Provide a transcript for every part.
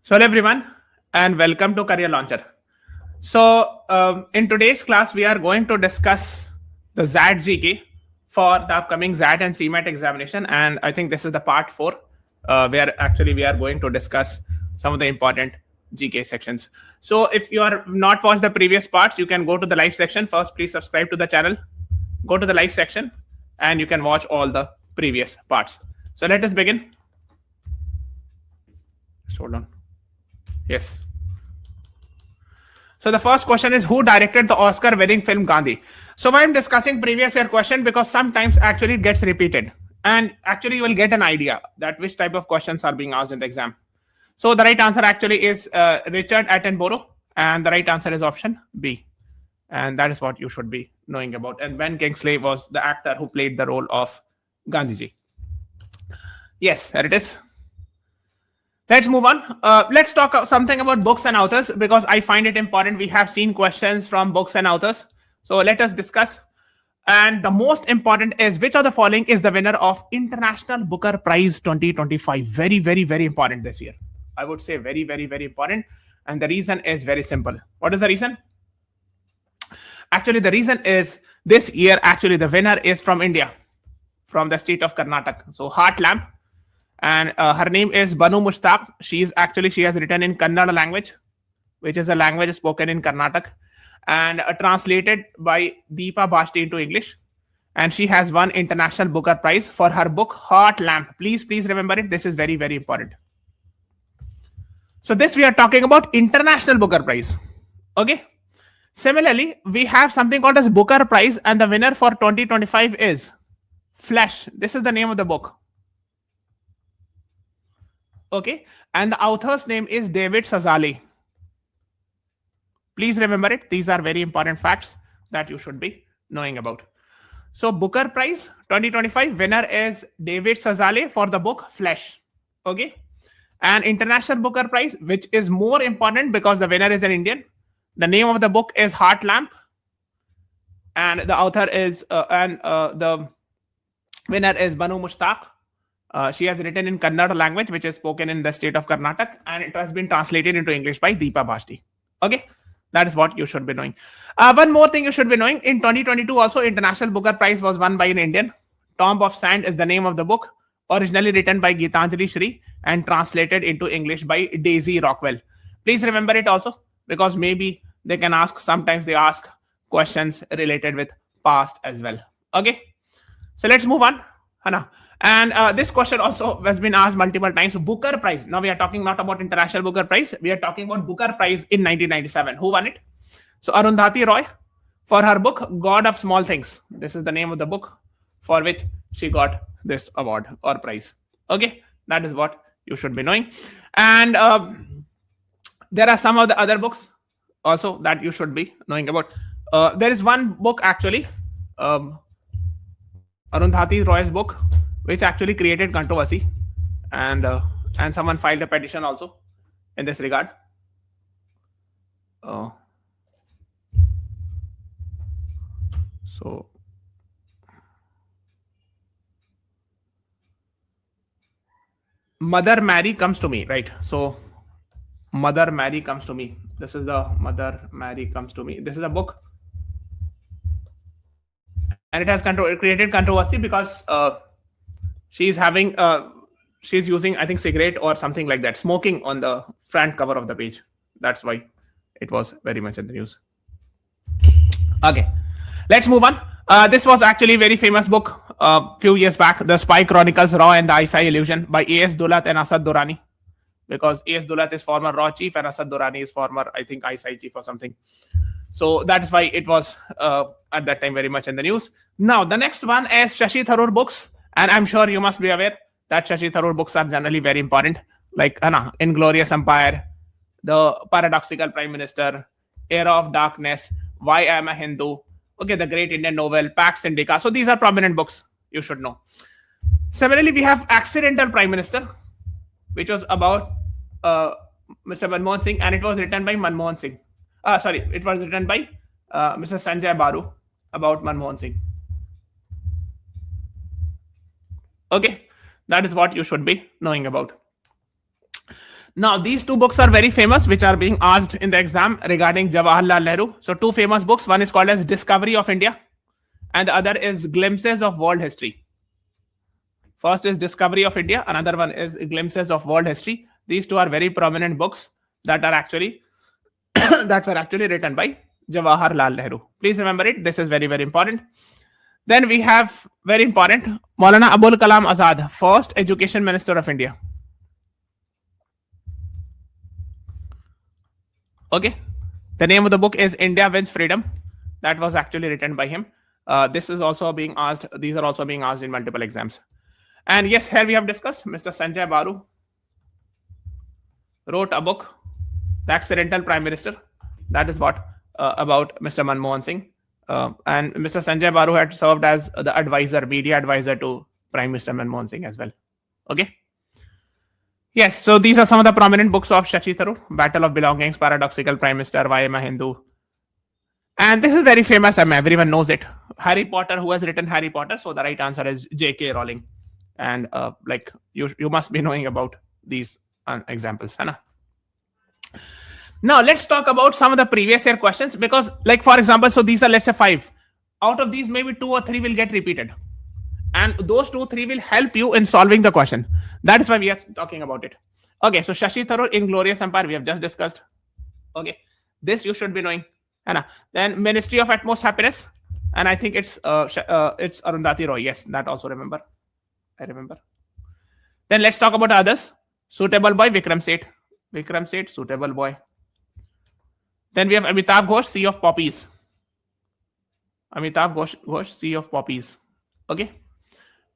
So hello everyone and welcome to Career Launcher. So in today's class, we are going to discuss the XAT GK for the upcoming XAT and CMAT examination. And I think this is the part 4 where actually we are going to discuss some of the important GK sections. So if you are not watched the previous parts, you can go to the live section. First, please subscribe to the channel, go to the live section, and you can watch all the previous parts. So let us begin. Hold on. Yes. So the first question is, who directed the Oscar-winning film Gandhi? So why I'm discussing previous year question, because sometimes actually it gets repeated, and actually you will get an idea that which type of questions are being asked in the exam. So the right answer actually is Richard Attenborough, and the right answer is option B, and that is what you should be knowing about. And Ben Kingsley was the actor who played the role of Gandhiji. Yes, there it is. Let's move on. Let's talk something about books and authors, because I find it important. We have seen questions from books and authors. So let us discuss. And the most important is, which of the following is the winner of International Booker Prize 2025? Very, very, very important this year. I would say very, very, very important. And the reason is very simple. What is the reason? Actually, the reason is this year, actually, the winner is from India, from the state of Karnataka. So Heart Lamp. And her name is Banu Mushtaq. She has written in Kannada language, which is a language spoken in Karnataka, and translated by Deepa Bhashti into English. And she has won International Booker Prize for her book Heart Lamp. Please remember it. This is very, very important. So this we are talking about International Booker Prize. Okay. Similarly, we have something called as Booker Prize, and the winner for 2025 is Flesh. This is the name of the book. Okay, and the author's name is David Sazali. Please remember it. These are very important facts that you should be knowing about. So Booker Prize 2025 winner is David Sazali for the book Flesh. Okay, and International Booker Prize, which is more important because the winner is an Indian. The name of the book is Heart Lamp, and the author is the winner is Banu Mushtaq. She has written in Kannada language, which is spoken in the state of Karnataka, and it has been translated into English by Deepa Bhashti. Okay, that is what you should be knowing. One more thing you should be knowing: in 2022, also International Booker Prize was won by an Indian. Tomb of Sand is the name of the book, originally written by Geetanjali Shri and translated into English by Daisy Rockwell. Please remember it also, because maybe they can ask. Sometimes they ask questions related with past as well. Okay, so let's move on, Hana. And this question also has been asked multiple times. So Booker Prize. Now we are talking not about International Booker Prize. We are talking about Booker Prize in 1997. Who won it? So Arundhati Roy for her book God of Small Things. This is the name of the book for which she got this award or prize. Okay, that is what you should be knowing. And there are some of the other books also that you should be knowing about. There is one book actually, Arundhati Roy's book, which actually created controversy, and someone filed a petition also in this regard. So Mother Mary Comes to Me, right? So Mother Mary Comes to Me. This is the Mother Mary Comes to Me. This is a book, and it has created controversy because she's using, I think, cigarette or something like that, smoking on the front cover of the page. That's why it was very much in the news. Okay, let's move on. This was actually a very famous book a few years back, The Spy Chronicles, Raw and the ISI Illusion by A.S. Dulat and Asad Durrani, because A.S. Dulat is former Raw chief and Asad Durrani is former, I think, ISI chief or something. So that is why it was at that time very much in the news. Now, the next one is Shashi Tharoor books. And I'm sure you must be aware that Shashi Tharoor books are generally very important, like Inglorious Empire, The Paradoxical Prime Minister, Era of Darkness, Why I Am a Hindu, okay, The Great Indian Novel, Pax Indica. So these are prominent books you should know. Similarly, we have Accidental Prime Minister, which was about Mr. Manmohan Singh, and it was written by Manmohan Singh. It was written by Mr. Sanjay Baru about Manmohan Singh. Okay, that is what you should be knowing about. Now, these two books are very famous, which are being asked in the exam regarding Jawaharlal Nehru. So, two famous books. One is called as Discovery of India, and the other is Glimpses of World History. First is Discovery of India. Another one is Glimpses of World History. These two are very prominent books that are actually that were actually written by Jawaharlal Nehru. Please remember it. This is very, very important. Then we have very important Maulana Abul Kalam Azad, first Education Minister of India. Okay. The name of the book is India Wins Freedom. That was actually written by him. This is also being asked. These are also being asked in multiple exams. And yes, here we have discussed Mr. Sanjay Baru wrote a book, The Accidental Prime Minister. That is what about Mr. Manmohan Singh. And Mr. Sanjay Baru had served as the advisor, media advisor to Prime Minister Manmohan Singh as well. Okay. Yes, so these are some of the prominent books of Shashi Tharoor. Battle of Belongings, Paradoxical Prime Minister, Why Am I Hindu? And this is very famous, everyone knows it. Harry Potter, who has written Harry Potter? So the right answer is J.K. Rowling. And like you must be knowing about these examples. Hai na? Now let's talk about some of the previous year questions, because like for example, so these are, let's say 5. Out of these, maybe 2 or 3 will get repeated. And those 2 or 3 will help you in solving the question. That is why we are talking about it. Okay, so Shashi Tharoor, Inglorious Empire, we have just discussed. Okay, this you should be knowing. Then Ministry of Utmost Happiness, and I think it's Arundhati Roy. Yes, that also I remember. Then let's talk about others. Suitable Boy, Vikram Seth. Vikram Seth, Suitable Boy. Then we have Amitabh Ghosh, Sea of Poppies. Amitabh Ghosh, Sea of Poppies. Okay.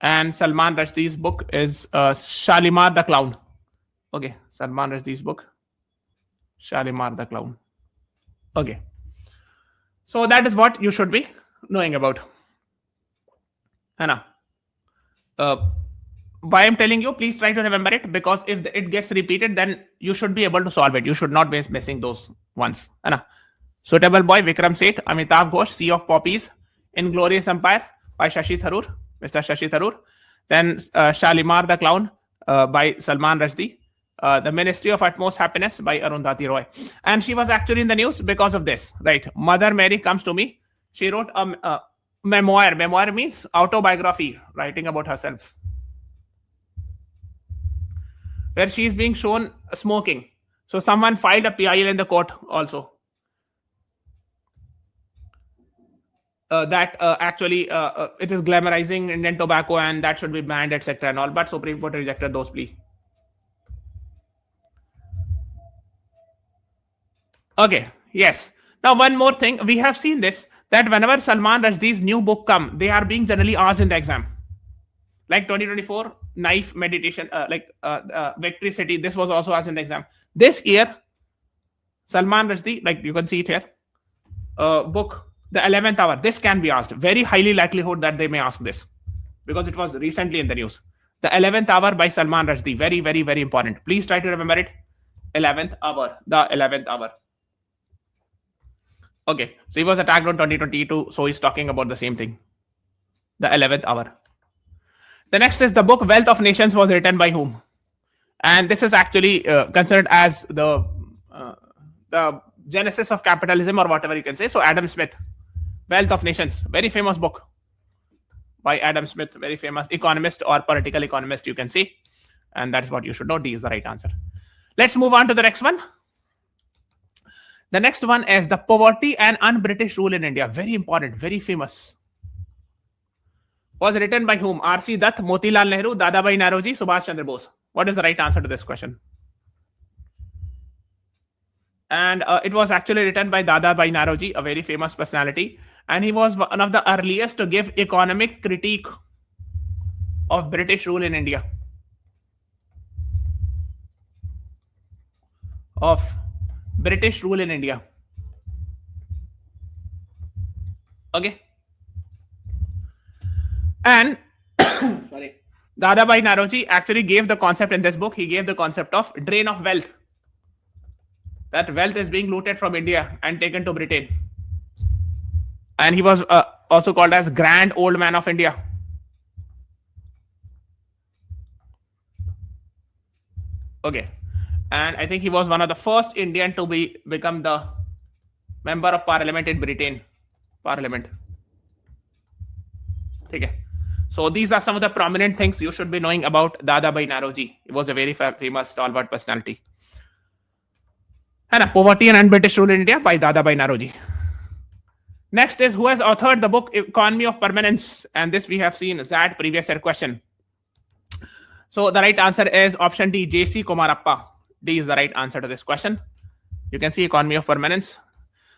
And Salman Rushdie's book is Shalimar the Clown. Okay. Salman Rushdie's book, Shalimar the Clown. Okay. So that is what you should be knowing about. Why I'm telling you, please try to remember it, because if it gets repeated, then you should be able to solve it. You should not be missing those ones. Suitable Boy, Vikram Seth, Amitabh Ghosh, Sea of Poppies, Inglorious Empire by Shashi Tharoor, Mr. Shashi Tharoor. Then Shalimar the Clown by Salman Rushdie. The Ministry of Utmost Happiness by Arundhati Roy. And she was actually in the news because of this, right? Mother Mary Comes to Me. She wrote a memoir. Memoir means autobiography, writing about herself, where she is being shown smoking. So someone filed a PIL in the court also. That actually it is glamorizing Indian tobacco and that should be banned, etc. and all. But Supreme Court rejected those plea. Okay, yes. Now one more thing, we have seen this, that whenever Salman Rushdie's new book come, they are being generally asked in the exam. Like 2024 Knife Meditation, Victory City, this was also asked in the exam. This year, Salman Rushdie, like you can see it here, book, The 11th Hour, this can be asked. Very highly likelihood that they may ask this, because it was recently in the news. The 11th Hour by Salman Rushdie, very, very, very important. Please try to remember it. 11th Hour, The 11th Hour. Okay, so he was attacked on 2022, so he's talking about the same thing. The 11th Hour. The next is the book Wealth of Nations was written by whom? And this is actually considered as the genesis of capitalism, or whatever you can say. So Adam Smith, Wealth of Nations, very famous book by Adam Smith, very famous economist or political economist, you can say. And that's what you should know. D is the right answer. Let's move on to the next one. The next one is The Poverty and Un-British Rule in India. Very important, very famous. Was written by whom? R.C. Dutt, Motilal Nehru, Dadabhai Naoroji, Subhash Chandra Bose. What is the right answer to this question? And it was actually written by Dadabhai Naoroji, a very famous personality. And he was one of the earliest to give economic critique of British rule in India. Of British rule in India. Okay. And sorry, Dadabhai Naoroji actually gave the concept in this book. He gave the concept of drain of wealth. That wealth is being looted from India and taken to Britain. And he was also called as Grand Old Man of India. Okay. And I think he was one of the first Indian to become the member of parliament in Britain. Parliament. Okay. So these are some of the prominent things you should be knowing about Dadabhai Naoroji. He was a very famous stalwart personality. And Poverty and British Rule in India by Dadabhai Naoroji. Next is who has authored the book Economy of Permanence, and this we have seen that previous year question. So the right answer is option D, J.C. Kumarappa. D is the right answer to this question. You can see Economy of Permanence.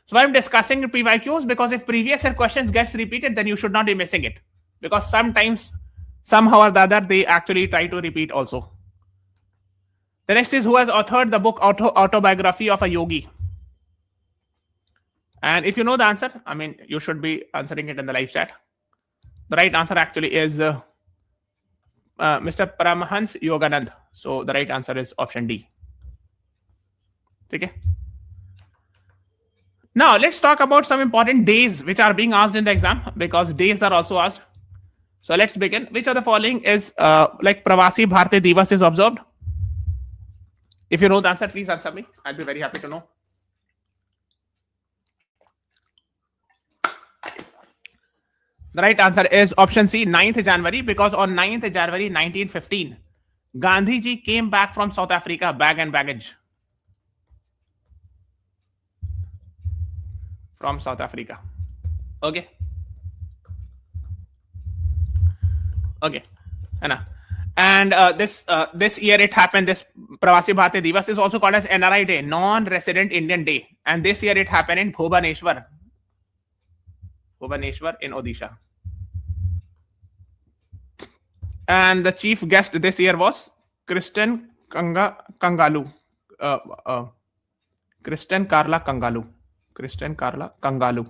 So I'm discussing PYQs because if previous year questions gets repeated, then you should not be missing it. Because sometimes, somehow or the other, they actually try to repeat also. The next is who has authored the book Autobiography of a Yogi. And if you know the answer, I mean, you should be answering it in the live chat. The right answer actually is Mr. Paramahans Yoganand. So the right answer is option D. Okay. Now let's talk about some important days which are being asked in the exam, because days are also asked. So let's begin. Which of the following is like Pravasi Bharatiya Divas is observed? If you know the answer, please answer me. I'll be very happy to know. The right answer is option C, 9th January, because on 9th January 1915, Gandhi ji came back from South Africa, bag and baggage. From South Africa. Okay. Okay. And this year it happened, this Pravasi Bharatiya Divas is also called as NRI Day, Non-Resident Indian Day. And this year it happened in Bhubaneswar. Bhubaneswar in Odisha. And the chief guest this year was Kristen Kangalu. Kristen Carla Kangalu. Kristen Carla Kangalu.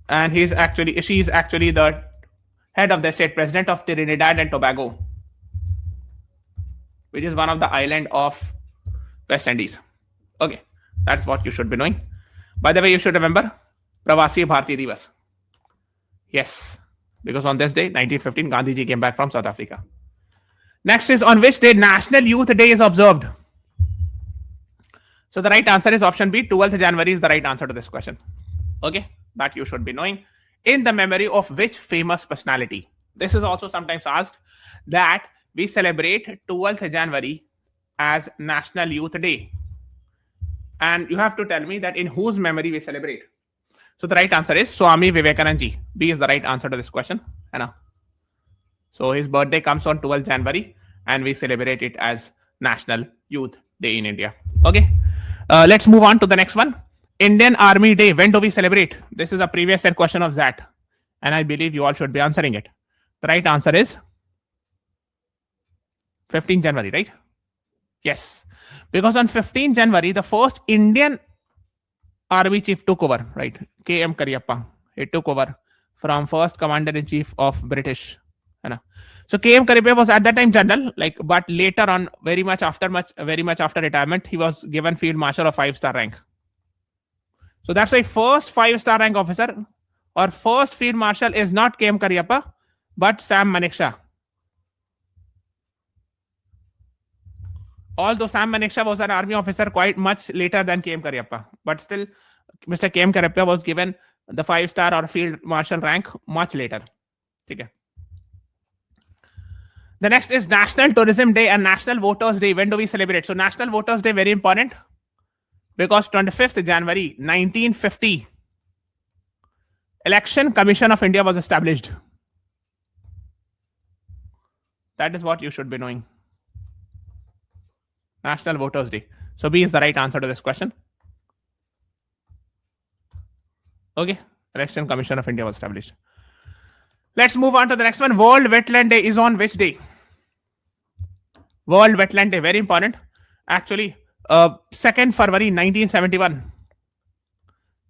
And she's actually the head of the state president of Trinidad and Tobago, which is one of the island of West Indies. Okay, that's what you should be knowing. By the way, you should remember Pravasi Bharatiya Divas. Yes, because on this day, 1915, Gandhiji came back from South Africa. Next is on which day National Youth Day is observed? So the right answer is option B, 12th January is the right answer to this question. Okay, that you should be knowing. In the memory of which famous personality? This is also sometimes asked, that we celebrate 12th January as National Youth Day. And you have to tell me that in whose memory we celebrate. So the right answer is Swami Vivekananda ji. B is the right answer to this question. So his birthday comes on 12th January and we celebrate it as National Youth Day in India. Okay. Let's move on to the next one. Indian Army Day. When do we celebrate? This is a previous year question of XAT. And I believe you all should be answering it. The right answer is 15 January, right? Yes. Because on 15 January, the first Indian Army chief took over, right? K.M. Kariappa. He took over from first commander-in-chief of British. So K.M. Kariappa was at that time general, but later on, very much after retirement, he was given Field Marshal of 5-star rank. So that's why first 5-star rank officer or first Field Marshal is not K.M. Kariappa, but Sam Manekshaw. Although Sam Manekshaw was an army officer quite much later than K.M. Kariappa, but still Mr. K.M. Kariappa was given the 5-star or Field Marshal rank much later. Okay. The next is National Tourism Day and National Voters Day. When do we celebrate? So National Voters Day, very important, because 25th January 1950, Election Commission of India was established. That is what you should be knowing. National Voters Day. So B is the right answer to this question. Okay. Election Commission of India was established. Let's move on to the next one. World Wetland Day is on which day? World Wetland Day, very important. Actually, 2nd February 1971.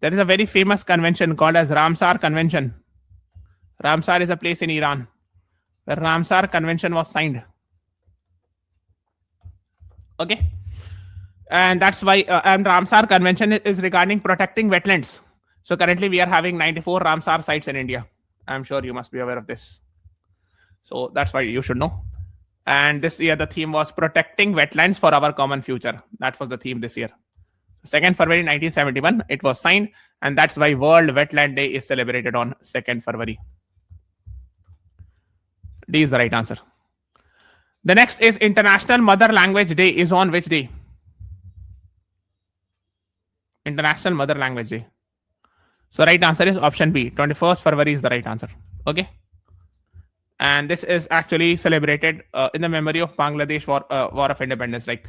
There is a very famous convention called as Ramsar Convention. Ramsar is a place in Iran where Ramsar Convention was signed. Okay. And that's why and Ramsar Convention is regarding protecting wetlands. So currently we are having 94 Ramsar sites in India. I'm sure you must be aware of this. So that's why you should know. And this year the theme was protecting wetlands for our common future. That was the theme this year. 2nd February 1971, it was signed, and that's why World Wetland Day is celebrated on 2nd February. D is the right answer. The next is International Mother Language Day is on which day? International Mother Language Day. So right answer is option B. 21st February is the right answer. Okay. And this is actually celebrated in the memory of Bangladesh War of Independence. Like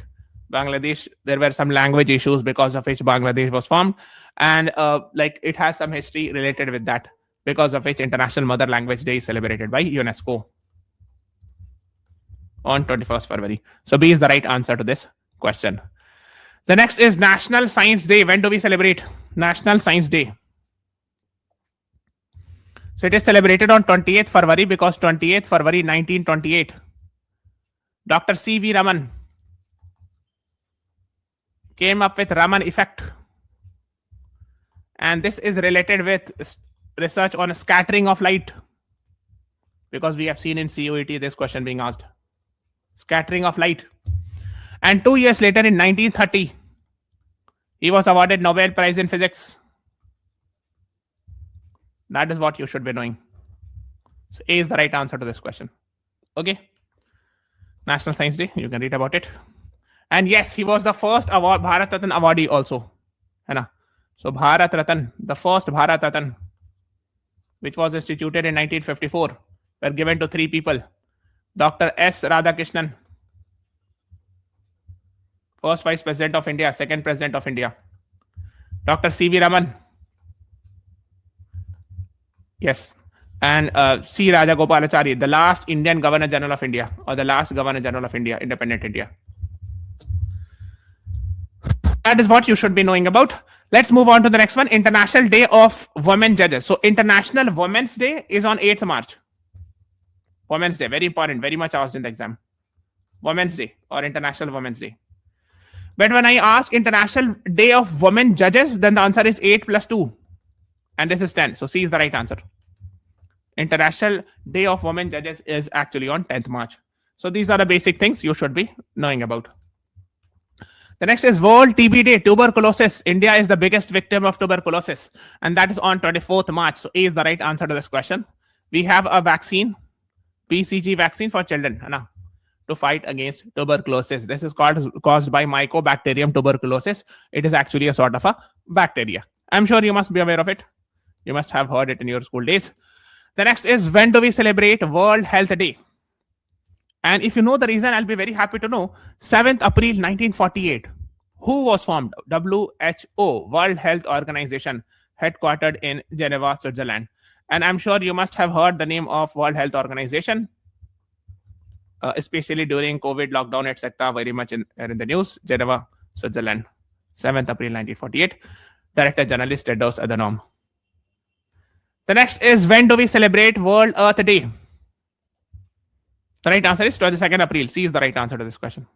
Bangladesh, there were some language issues because of which Bangladesh was formed, and like it has some history related with that, because of which International Mother Language Day is celebrated by UNESCO on 21st February. So B is the right answer to this question. The next is National Science Day. When do we celebrate National Science Day? So it is celebrated on 28th February because 28th February 1928, Dr. C.V. Raman came up with Raman effect. And this is related with research on scattering of light, because we have seen in CUET this question being asked. Scattering of light. And 2 years later in 1930, he was awarded Nobel Prize in Physics. That is what you should be knowing. So A is the right answer to this question. Okay. National Science Day, you can read about it. And yes, he was the first Bharat Ratan awardee also. So Bharat Ratan, the first Bharat Ratan, which was instituted in 1954, were given to 3 people. Dr. S. Radhakrishnan, first Vice President of India, second President of India. Dr. C.V. Raman, yes, and C. Rajagopalachari, the last Indian Governor General of India, or the last Governor General of India, independent India. That is what you should be knowing about. Let's move on to the next one. International Day of Women Judges. So International Women's Day is on 8th March. Women's Day, very important, very much asked in the exam. Women's Day or International Women's Day. But when I ask International Day of Women Judges, then the answer is 8 plus 2. And this is 10. So C is the right answer. International Day of Women Judges is actually on 10th March. So these are the basic things you should be knowing about. The next is World TB Day, tuberculosis. India is the biggest victim of tuberculosis, and that is on 24th March. So A is the right answer to this question. We have a vaccine, BCG vaccine for children, to fight against tuberculosis. This is caused by Mycobacterium tuberculosis. It is actually a sort of a bacteria. I'm sure you must be aware of it. You must have heard it in your school days. The next is, when do we celebrate World Health Day? And if you know the reason, I'll be very happy to know. 7th April 1948. Who was formed? WHO, World Health Organization, headquartered in Geneva, Switzerland. And I'm sure you must have heard the name of World Health Organization, especially during COVID lockdown, etc. Very much in the news. Geneva, Switzerland, 7th April 1948. Director General is Tedros Adhanom. The next is, when do we celebrate World Earth Day? The right answer is 22nd April. C is the right answer to this question.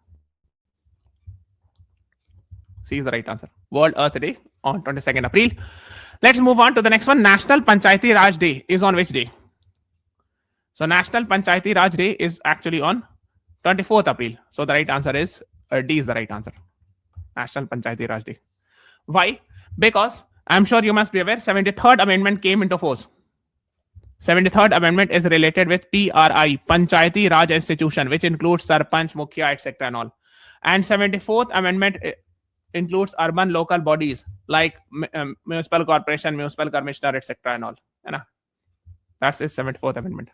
C is the right answer. World Earth Day on 22nd April. Let's move on to the next one. National Panchayati Raj Day is on which day? So National Panchayati Raj Day is actually on 24th April. So the right answer is D is the right answer. National Panchayati Raj Day. Why? Because I'm sure you must be aware, 73rd Amendment came into force. 73rd Amendment is related with PRI, Panchayati Raj Institution, which includes Sarpanch, Mukhya, etc. and all. And 74th Amendment includes urban local bodies like municipal corporation, municipal commissioner, etc. and all. That's the 74th Amendment.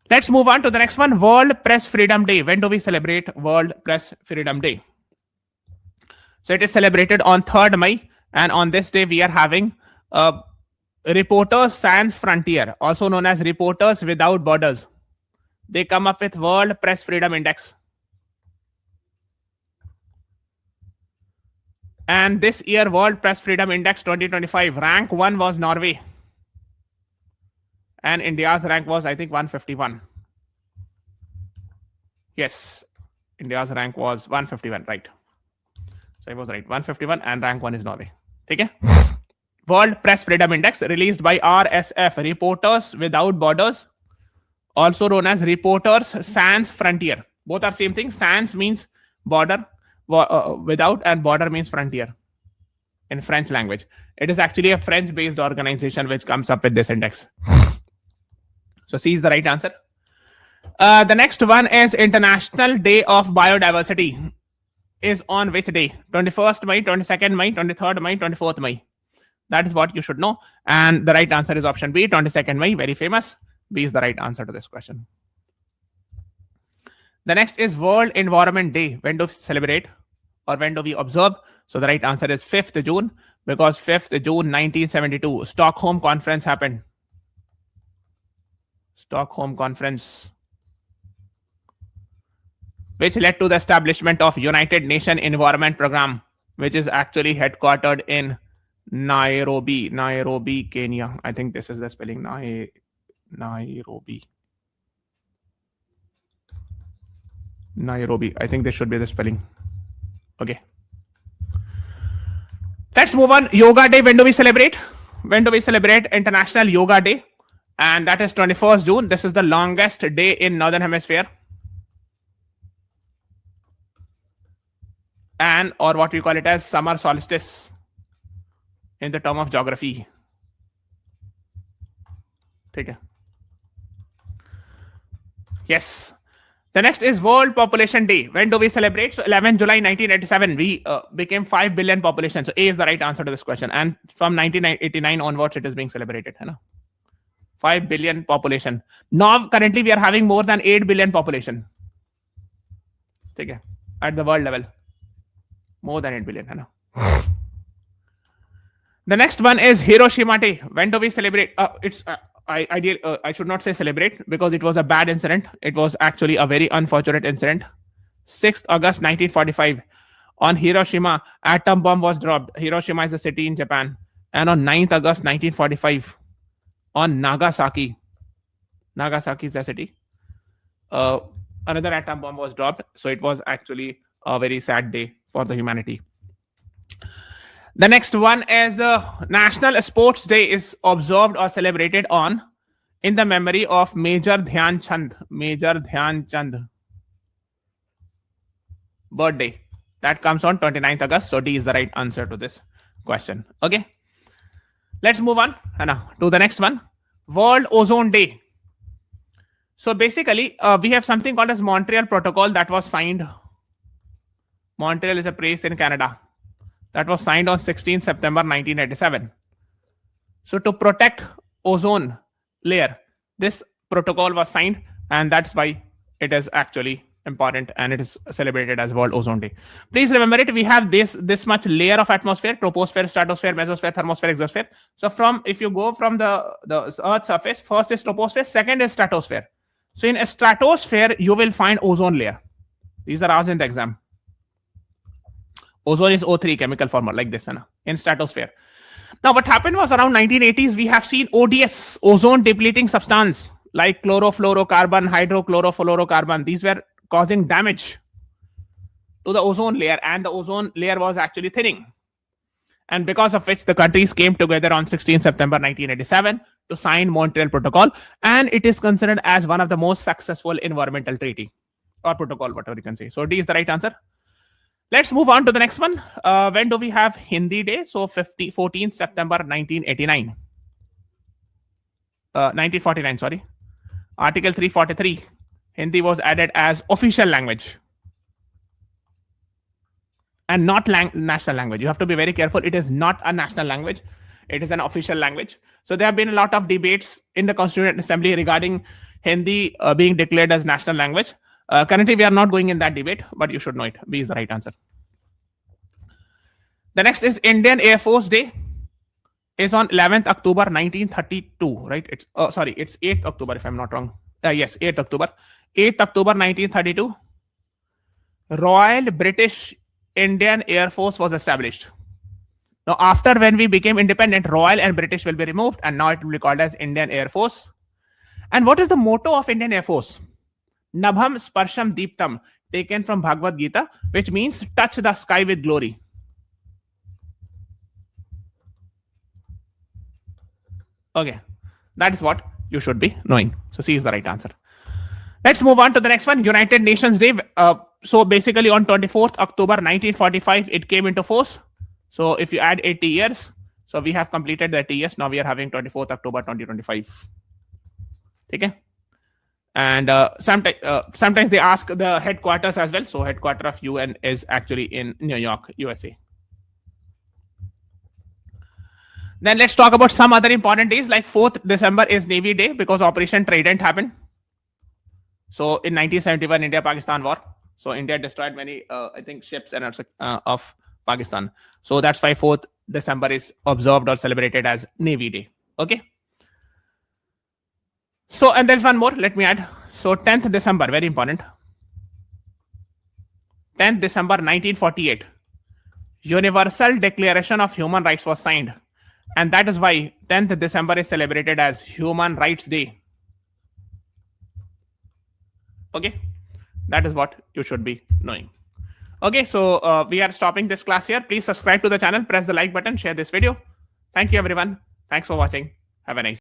Let's move on to the next one. World Press Freedom Day. When do we celebrate World Press Freedom Day? So it is celebrated on 3rd May. And on this day, we are having Reporters Sans Frontier, also known as Reporters Without Borders. They come up with World Press Freedom Index. And this year, World Press Freedom Index 2025, rank 1 was Norway. And India's rank was, I think, 151. Yes, India's rank was 151, right. So I was right, 151, and rank 1 is Norway. Okay? World Press Freedom Index released by RSF, Reporters Without Borders, also known as Reporters Sans Frontier. Both are same thing. Sans means border, without, and border means frontier in French language. It is actually a French-based organization which comes up with this index. So C is the right answer. The next one is International Day of Biodiversity. Is on which day? 21st May, 22nd May, 23rd May, 24th May. That is what you should know. And the right answer is option B, 22nd May, very famous. B is the right answer to this question. The next is World Environment Day. When do we celebrate or when do we observe? So the right answer is 5th June, because 5th June 1972, Stockholm Conference happened. Stockholm Conference, which led to the establishment of United Nations Environment Program, which is actually headquartered in Nairobi, Kenya. I think this is the spelling, Nairobi. I think this should be the spelling. Okay. Let's move on. Yoga Day. When do we celebrate? When do we celebrate International Yoga Day? And that is 21st June. This is the longest day in Northern Hemisphere. And or what we call it as summer solstice in the term of geography. Take care. Yes. The next is World Population Day. When do we celebrate? So 11 July 1987, we became 5 billion population. So A is the right answer to this question. And from 1989 onwards, it is being celebrated. 5 billion population. Now, currently, we are having more than 8 billion population. Okay. At the world level. More than 8 billion. The next one is Hiroshima Day. When do we celebrate? I should not say celebrate because it was a bad incident. It was actually a very unfortunate incident. 6th August 1945, on Hiroshima, atom bomb was dropped. Hiroshima is a city in Japan. And on 9th August 1945, on Nagasaki is a city, another atom bomb was dropped. So it was actually a very sad day for the humanity. The next one is National Sports Day is observed or celebrated on in the memory of Major Dhyan Chand. Birthday. That comes on 29th August. So D is the right answer to this question. Okay. Let's move on to the next one. World Ozone Day. So basically, we have something called as Montreal Protocol that was signed. Montreal is a place in Canada. That was signed on 16 September 1987. So to protect ozone layer, this protocol was signed, and that's why it is actually important and it is celebrated as World Ozone Day. Please remember it. We have this much layer of atmosphere: troposphere, stratosphere, mesosphere, thermosphere, exosphere. So if you go from the Earth's surface, first is troposphere, second is stratosphere. So in a stratosphere, you will find ozone layer. These are asked in the exam. Ozone is O3 chemical formula like this in stratosphere. Now what happened was around 1980s, we have seen ODS, ozone depleting substance, like chlorofluorocarbon, hydrochlorofluorocarbon. These were causing damage to the ozone layer, and the ozone layer was actually thinning. And because of which the countries came together on 16 September 1987 to sign Montreal Protocol, and it is considered as one of the most successful environmental treaty or protocol, whatever you can say. So D is the right answer. Let's move on to the next one. When do we have Hindi Day? So 14th September 1989. 1949, sorry. Article 343. Hindi was added as official language and not national language. You have to be very careful. It is not a national language. It is an official language. So there have been a lot of debates in the Constituent Assembly regarding Hindi being declared as national language. Currently, we are not going in that debate, but you should know it. B is the right answer. The next is Indian Air Force Day. Is on 11th October 1932, right? It's 8th October if I'm not wrong. Yes, 8th October. 8th October 1932. Royal British Indian Air Force was established. Now, after when we became independent, Royal and British will be removed, and now it will be called as Indian Air Force. And what is the motto of Indian Air Force? Nabham Sparsham Deeptam, taken from Bhagavad Gita, which means touch the sky with glory. Okay, that is what you should be knowing. So C is the right answer. Let's move on to the next one, United Nations Day. So basically on 24th October 1945, it came into force. So if you add 80 years, so we have completed the 80 years. Now we are having 24th October 2025. Okay. And sometimes they ask the headquarters as well. So headquarters of UN is actually in New York, USA. Then let's talk about some other important days, like 4th December is Navy Day because Operation Trident happened. So in 1971, India-Pakistan war. So India destroyed many, I think, ships and of Pakistan. So that's why 4th December is observed or celebrated as Navy Day. Okay. So, and there's one more, let me add. So 10th December, very important. 10th December 1948, Universal Declaration of Human Rights was signed. And that is why 10th December is celebrated as Human Rights Day. Okay, that is what you should be knowing. Okay, so we are stopping this class here. Please subscribe to the channel, press the like button, share this video. Thank you, everyone. Thanks for watching. Have a nice day.